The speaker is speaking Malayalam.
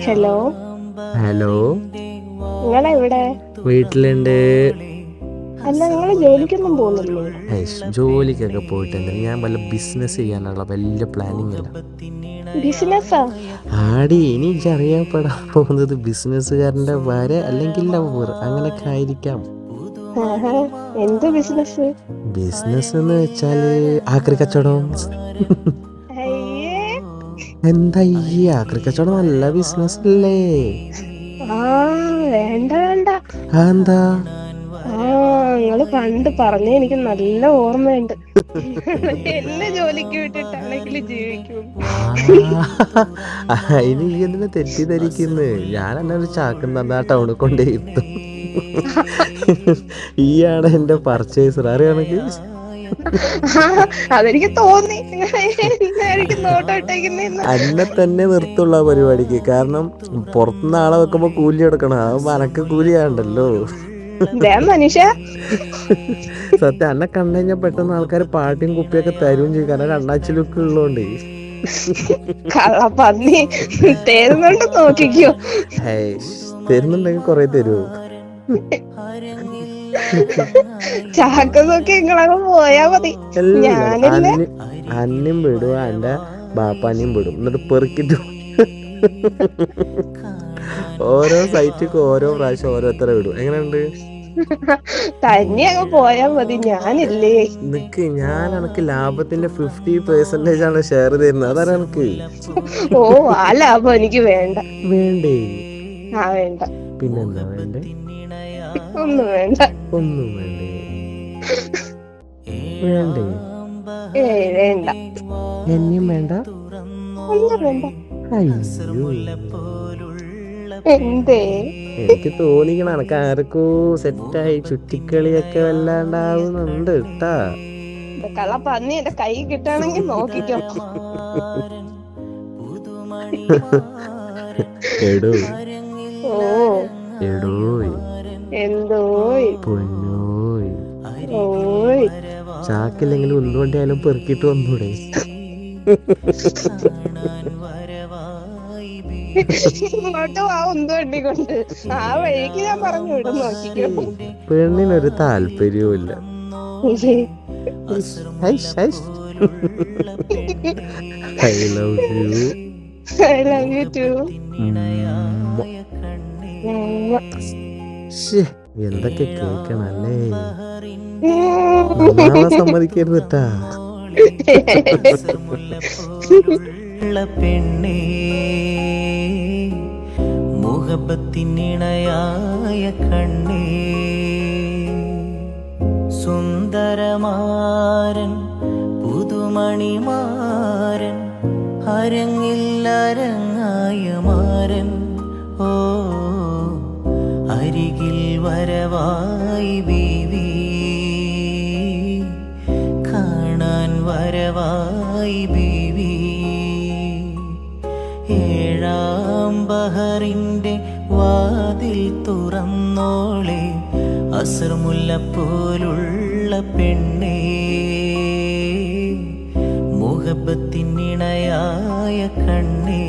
ഹലോ. ഹലോ, നിങ്ങളെവിടെ? വീട്ടിലുണ്ട്. അല്ല, നിങ്ങള് ജോലിക്കൊന്നും പോകുന്നില്ലേ? ജോലിക്കൊക്കെ പോയിട്ടുണ്ട്. ഞാൻ വല്ല ബിസിനസ് ചെയ്യാനുള്ള വലിയ പ്ലാനിങ് ഇല്ല. ബിസിനസ്സാ? ആടി, ഇനി അറിയപ്പെടാൻ പോകുന്നത് ബിസിനസ്സുകാരൻ്റെ ഭാര്യ അല്ലെങ്കിൽ ലവർ, അങ്ങനെയൊക്കെ ആയിരിക്കാം. ആഹാ, എന്ത് ബിസിനസ്? ബിസിനസ് എന്ന് വെച്ചാൽ ആക്രി കച്ചവടം. അയ്യേ. എന്താ ഈ ആക്രി കച്ചവടം നല്ല ബിസിനസ് അല്ലേ? ആ, വേണ്ട വേണ്ട. എന്താ? നിങ്ങള് പണ്ട് പറഞ്ഞ എനിക്ക് നല്ല ഓർമ്മയുണ്ട്. എന്നെ ജോലിക്ക് വിട്ടിട്ടാണെങ്കിലും ജീവിക്കും. ഇനി ഈ എന്തിനാ തെറ്റിദ്ധരിക്കുന്നത്? ഞാൻ എന്നെ ഒരു ചാക്കും തന്നാ ടൗണിൽ കൊണ്ടേ ഇരുത്തും. ഈയാണ് എന്റെ പർച്ചേസർ, അറിയാണെങ്കിൽ. അതെനിക്ക് തോന്നി. എനിക്ക് നോട്ടം ഇട്ടേക്കുന്ന എന്നെ തന്നെ നിർത്തുള്ള പരിപാടിക്ക്. കാരണം പുറത്തുനിന്ന് ആളെ വെക്കുമ്പോ കൂലി എടുക്കണം. അത് അനക്ക് കൂലിയാണ്ടല്ലോ. മനുഷ്യ, സത്യം, എന്നെ കണ്ടു കഴിഞ്ഞാൽ പെട്ടെന്ന് ആൾക്കാർ പാട്ടിയും കുപ്പിയൊക്കെ തരുകയും ചെയ്യും. കാരണം രണ്ടാഴ്ച ലുക്ക് ഉള്ളതുകൊണ്ട്. കള്ളപ്പന്നി, തരുന്നുണ്ട് നോക്കിക്കോ. തരുന്നുണ്ടെങ്കിൽ കൊറേ തരുമോ? ചാക്കൊക്കെ നിങ്ങളങ്ങ് പോയാ മതി. ഞാനില്ലേ, അന്യം വിടുക, എന്റെ ബാപ്പാനെയും വിടും. എന്നിട്ട് പെറുക്കിട്ട് ഓരോ സൈറ്റിക്ക് ഓരോ പ്രാവശ്യം ഓരോരുത്തര വിടും. എങ്ങനെയുണ്ട്? തന്നെ അങ്ങ് പോയാ മതി. ഞാനില്ലേ, നിക്ക്, ഞാൻ എനക്ക് ലാഭത്തിന്റെ 50% ആണ് ഷെയർ തരുന്നത്. അതാണ് എനക്ക്. ഓ, ആ ലാഭം എനിക്ക് വേണ്ട. വേണ്ടേ? വേണ്ട. പിന്നെന്താ വേണ്ടേ? ഒന്നും വേണ്ട. ഒന്നും വേണ്ടേ? വേണ്ടേ? വേണ്ട. എന്നെയും വേണ്ട. ഒന്നും വേണ്ട. അയ്യോ, എന്തേ? എനിക്ക് തോന്നിക്കണം എനക്ക് ആർക്കോ സെറ്റായി ചുറ്റിക്കളിയൊക്കെ വല്ലാണ്ടാവുന്നുണ്ട് കേട്ടാ. കള്ളപ്പന്നി എന്റെ കൈ കിട്ടാണെങ്കിൽ നോക്കിക്കോ. എടോ, ഓ, എടോയ്, എന്തോയ്, പൊന്നോയ്, ഓയ്. ചാക്കില്ലെങ്കിലും ഒന്നുകൊണ്ടായാലും പെറുക്കിട്ട് വന്നൂടെ? ഇങ്ങോട്ട് വാ, ഒന്നും വണ്ടിക്കൊണ്ട്. ആ വഴിക്ക് ഞാൻ പറഞ്ഞു വിടും, നോക്കിക്കോ. പെണ്ണിനൊരു താല്പര്യവും ഇല്ല. I love you. I love you too. എന്തൊക്കെ കേക്കണല്ലേ? നന്നാവാൻ സമ്മതിക്കരുത് കേട്ടാ. പെണ്ണേ, മുഹബത്തിനിണയായ കണ്ണേ, സുന്ദരമാരൻ പുതുമണിമാരൻ, അരങ്ങില്ലരങ്ങായ മാരൻ. ഓ, അരികിൽ വരവായി ബീവി, കാണാൻ വരവായി ബീവി. ഏഴാം ബഹറിന്റെ വാതിൽ തുറന്നോളെ, അസർമുല്ലപ്പോലുള്ള പെണ്ണേ, മുഹബത്തിനിണയായ കണ്ണേ.